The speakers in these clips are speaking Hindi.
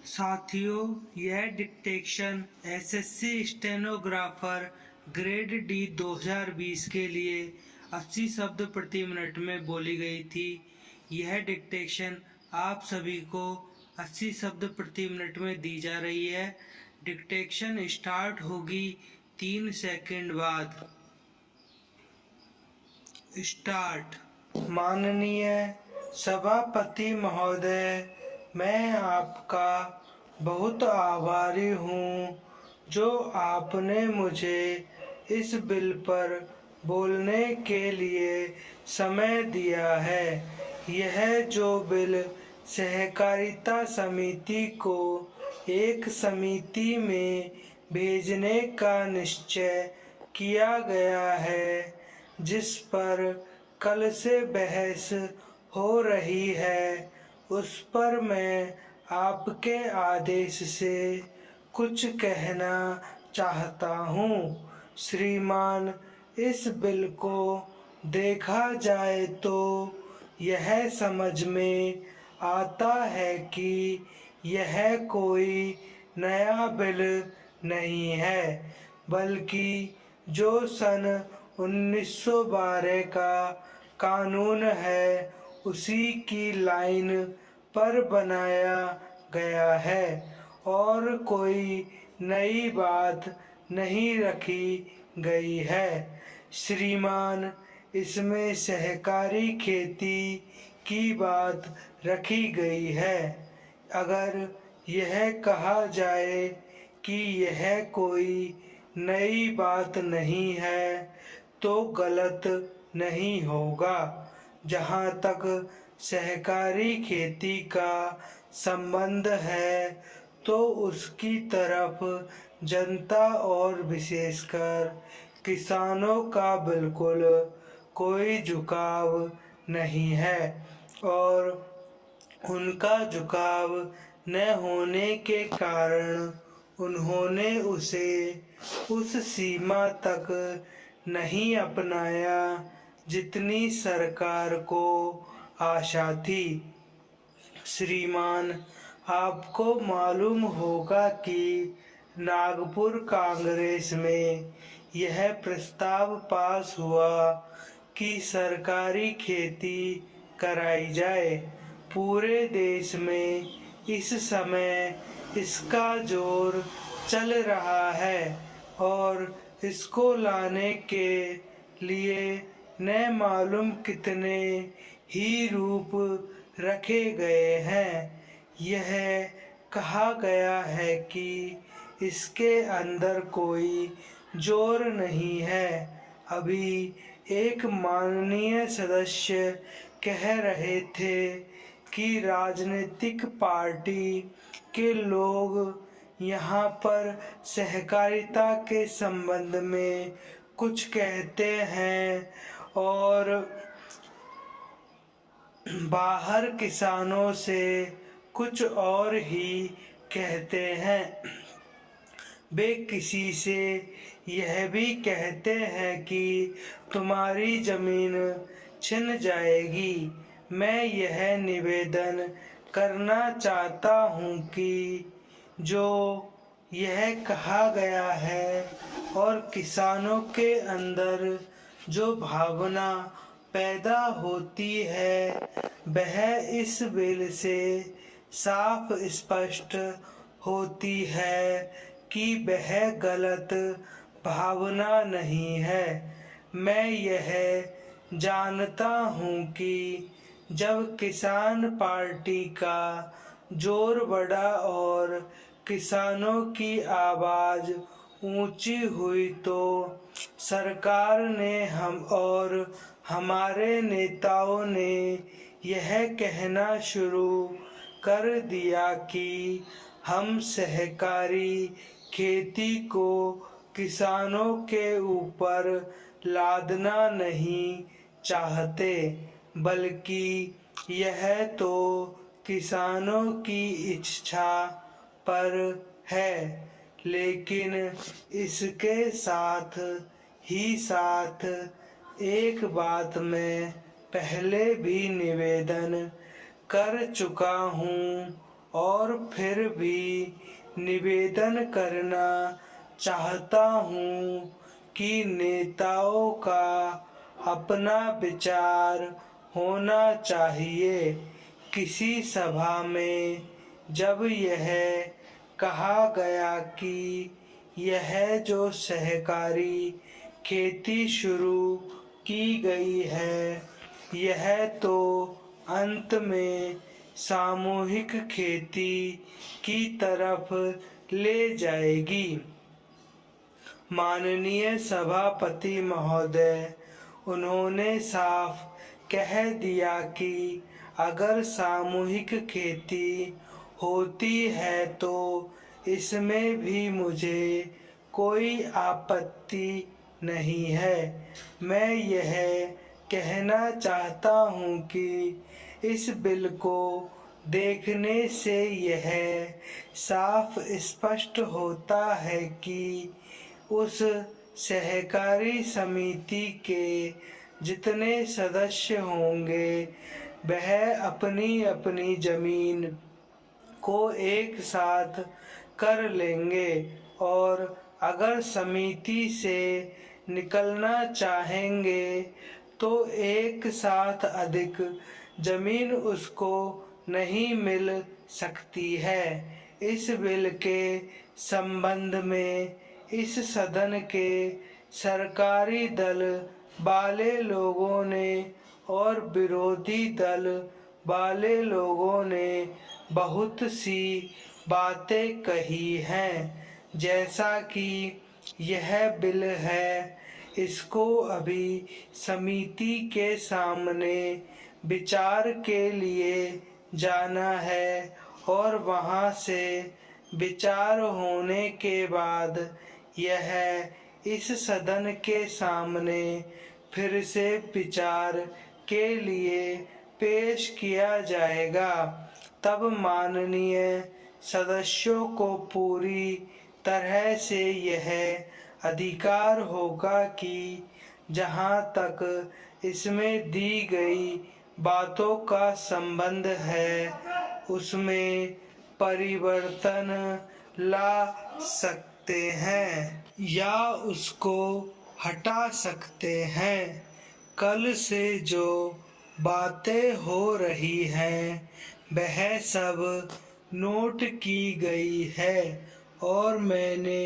साथियों, यह dictation SSC stenographer grade D 2020 के लिए 80 शब्द प्रति मिनट में बोली गई थी। यह डिक्टेशन आप सभी को 80 शब्द प्रति मिनट में दी जा रही है। डिक्टेशन स्टार्ट होगी 3 सेकंड बाद। स्टार्ट। माननीय सभापति महोदय, मैं आपका बहुत आभारी हूँ जो आपने मुझे इस बिल पर बोलने के लिए समय दिया है। यह जो बिल सहकारिता समिति को एक समिति में भेजने का निश्चय किया गया है, जिस पर कल से बहस हो रही है, उस पर मैं आपके आदेश से कुछ कहना चाहता हूँ। श्रीमान, इस बिल को देखा जाए तो यह समझ में आता है कि यह कोई नया बिल नहीं है, बल्कि जो सन 1912 का कानून है उसी की लाइन पर बनाया गया है और कोई नई बात नहीं रखी गई है। श्रीमान, इसमें सहकारी खेती की बात रखी गई है। अगर यह कहा जाए कि यह कोई नई बात नहीं है तो गलत नहीं होगा। जहाँ तक सहकारी खेती का संबंध है तो उसकी तरफ जनता और विशेषकर किसानों का बिल्कुल कोई झुकाव नहीं है और उनका झुकाव न होने के कारण उन्होंने उसे उस सीमा तक नहीं अपनाया जितनी सरकार को आशा थी। श्रीमान, आपको मालूम होगा कि नागपुर कांग्रेस में यह प्रस्ताव पास हुआ कि सरकारी खेती कराई जाए। पूरे देश में इस समय इसका जोर चल रहा है और इसको लाने के लिए न मालूम कितने ही रूप रखे गए हैं। यह कहा गया है कि इसके अंदर कोई जोर नहीं है। अभी एक माननीय सदस्य कह रहे थे कि राजनीतिक पार्टी के लोग यहाँ पर सहकारिता के संबंध में कुछ कहते हैं और बाहर किसानों से कुछ और ही कहते हैं। वे किसी से यह भी कहते हैं कि तुम्हारी जमीन छिन जाएगी। मैं यह निवेदन करना चाहता हूँ कि जो यह कहा गया है और किसानों के अंदर जो भावना पैदा होती है वह इस बिल से साफ स्पष्ट होती है कि वह गलत भावना नहीं है। मैं यह जानता हूँ कि जब किसान पार्टी का जोर बढ़ा और किसानों की आवाज़ ऊंची हुई तो सरकार ने हम और हमारे नेताओं ने यह कहना शुरू कर दिया कि हम सहकारी खेती को किसानों के ऊपर लादना नहीं चाहते, बल्कि यह तो किसानों की इच्छा पर है। लेकिन इसके साथ ही साथ एक बात मैं पहले भी निवेदन कर चुका हूँ और फिर भी निवेदन करना चाहता हूँ कि नेताओं का अपना विचार होना चाहिए। किसी सभा में जब यह कहा गया कि यह जो सहकारी खेती शुरू की गई है, यह तो अंत में सामूहिक खेती की तरफ ले जाएगी। माननीय सभापति महोदय, उन्होंने साफ कह दिया कि अगर सामूहिक खेती होती है तो इसमें भी मुझे कोई आपत्ति नहीं है। मैं यह कहना चाहता हूँ कि इस बिल को देखने से यह साफ स्पष्ट होता है कि उस सहकारी समिति के जितने सदस्य होंगे वह अपनी अपनी जमीन को एक साथ कर लेंगे और अगर समिति से निकलना चाहेंगे तो एक साथ अधिक जमीन उसको नहीं मिल सकती है। इस बिल के संबंध में इस सदन के सरकारी दल वाले लोगों ने और विरोधी दल वाले लोगों ने बहुत सी बातें कही हैं। जैसा कि यह बिल है, इसको अभी समिति के सामने विचार के लिए जाना है और वहां से विचार होने के बाद यह इस सदन के सामने फिर से विचार के लिए पेश किया जाएगा। तब माननीय सदस्यों को पूरी तरह से यह अधिकार होगा कि जहां तक इसमें दी गई बातों का संबंध है उसमें परिवर्तन ला सकते हैं या उसको हटा सकते हैं। कल से जो बातें हो रही हैं वह सब नोट की गई है और मैंने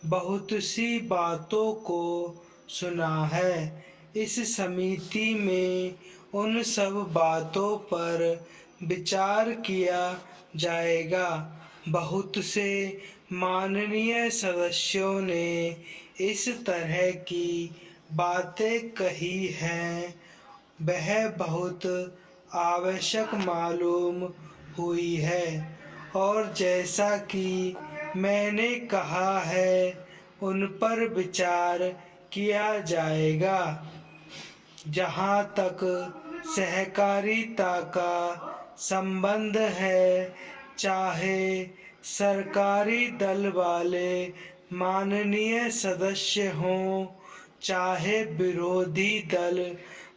बहुत सी बातों को सुना है। इस समिति में उन सब बातों पर विचार किया जाएगा। बहुत से माननीय सदस्यों ने इस तरह की बातें कही हैं, वह बहुत आवश्यक मालूम हुई है और जैसा कि मैंने कहा है उन पर विचार किया जाएगा। जहाँ तक सहकारिता का संबंध है, चाहे सरकारी दल वाले माननीय सदस्य हों, चाहे विरोधी दल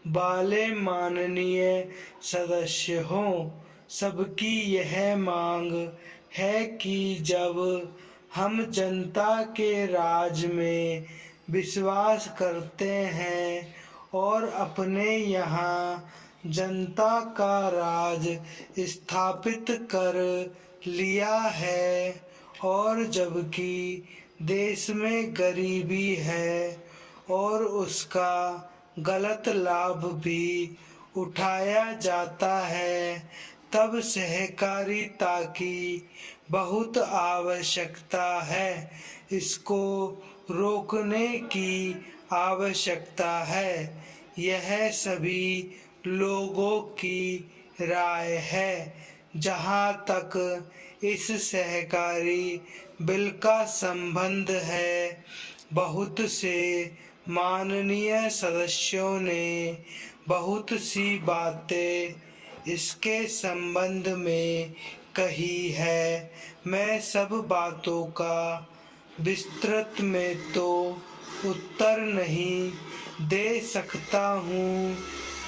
वाले माननीय सदस्य हों, सबकी यह मांग है कि जब हम जनता के राज में विश्वास करते हैं और अपने यहाँ जनता का राज स्थापित कर लिया है और जबकि देश में गरीबी है और उसका गलत लाभ भी उठाया जाता है, तब सहकारिता की बहुत आवश्यकता है। इसको रोकने की आवश्यकता है। यह सभी लोगों की राय है। जहाँ तक इस सहकारी बिल का संबंध है, बहुत से माननीय सदस्यों ने बहुत सी बातें इसके संबंध में कही है। मैं सब बातों का विस्तृत में तो उत्तर नहीं दे सकता हूँ,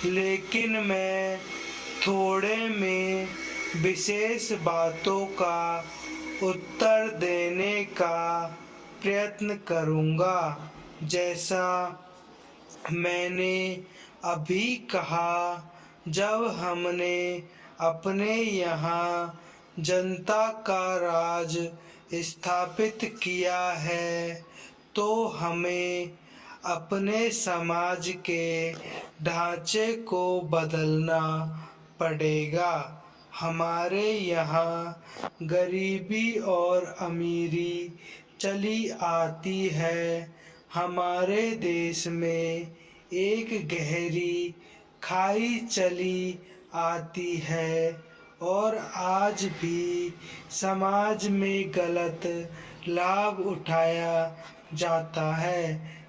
लेकिन मैं थोड़े में विशेष बातों का उत्तर देने का प्रयत्न करूँगा। जैसा मैंने अभी कहा, जब हमने अपने यहाँ जनता का राज स्थापित किया है तो हमें अपने समाज के ढांचे को बदलना पड़ेगा। हमारे यहाँ गरीबी और अमीरी चली आती है। हमारे देश में एक गहरी खाई चली आती है और आज भी समाज में गलत लाभ उठाया जाता है।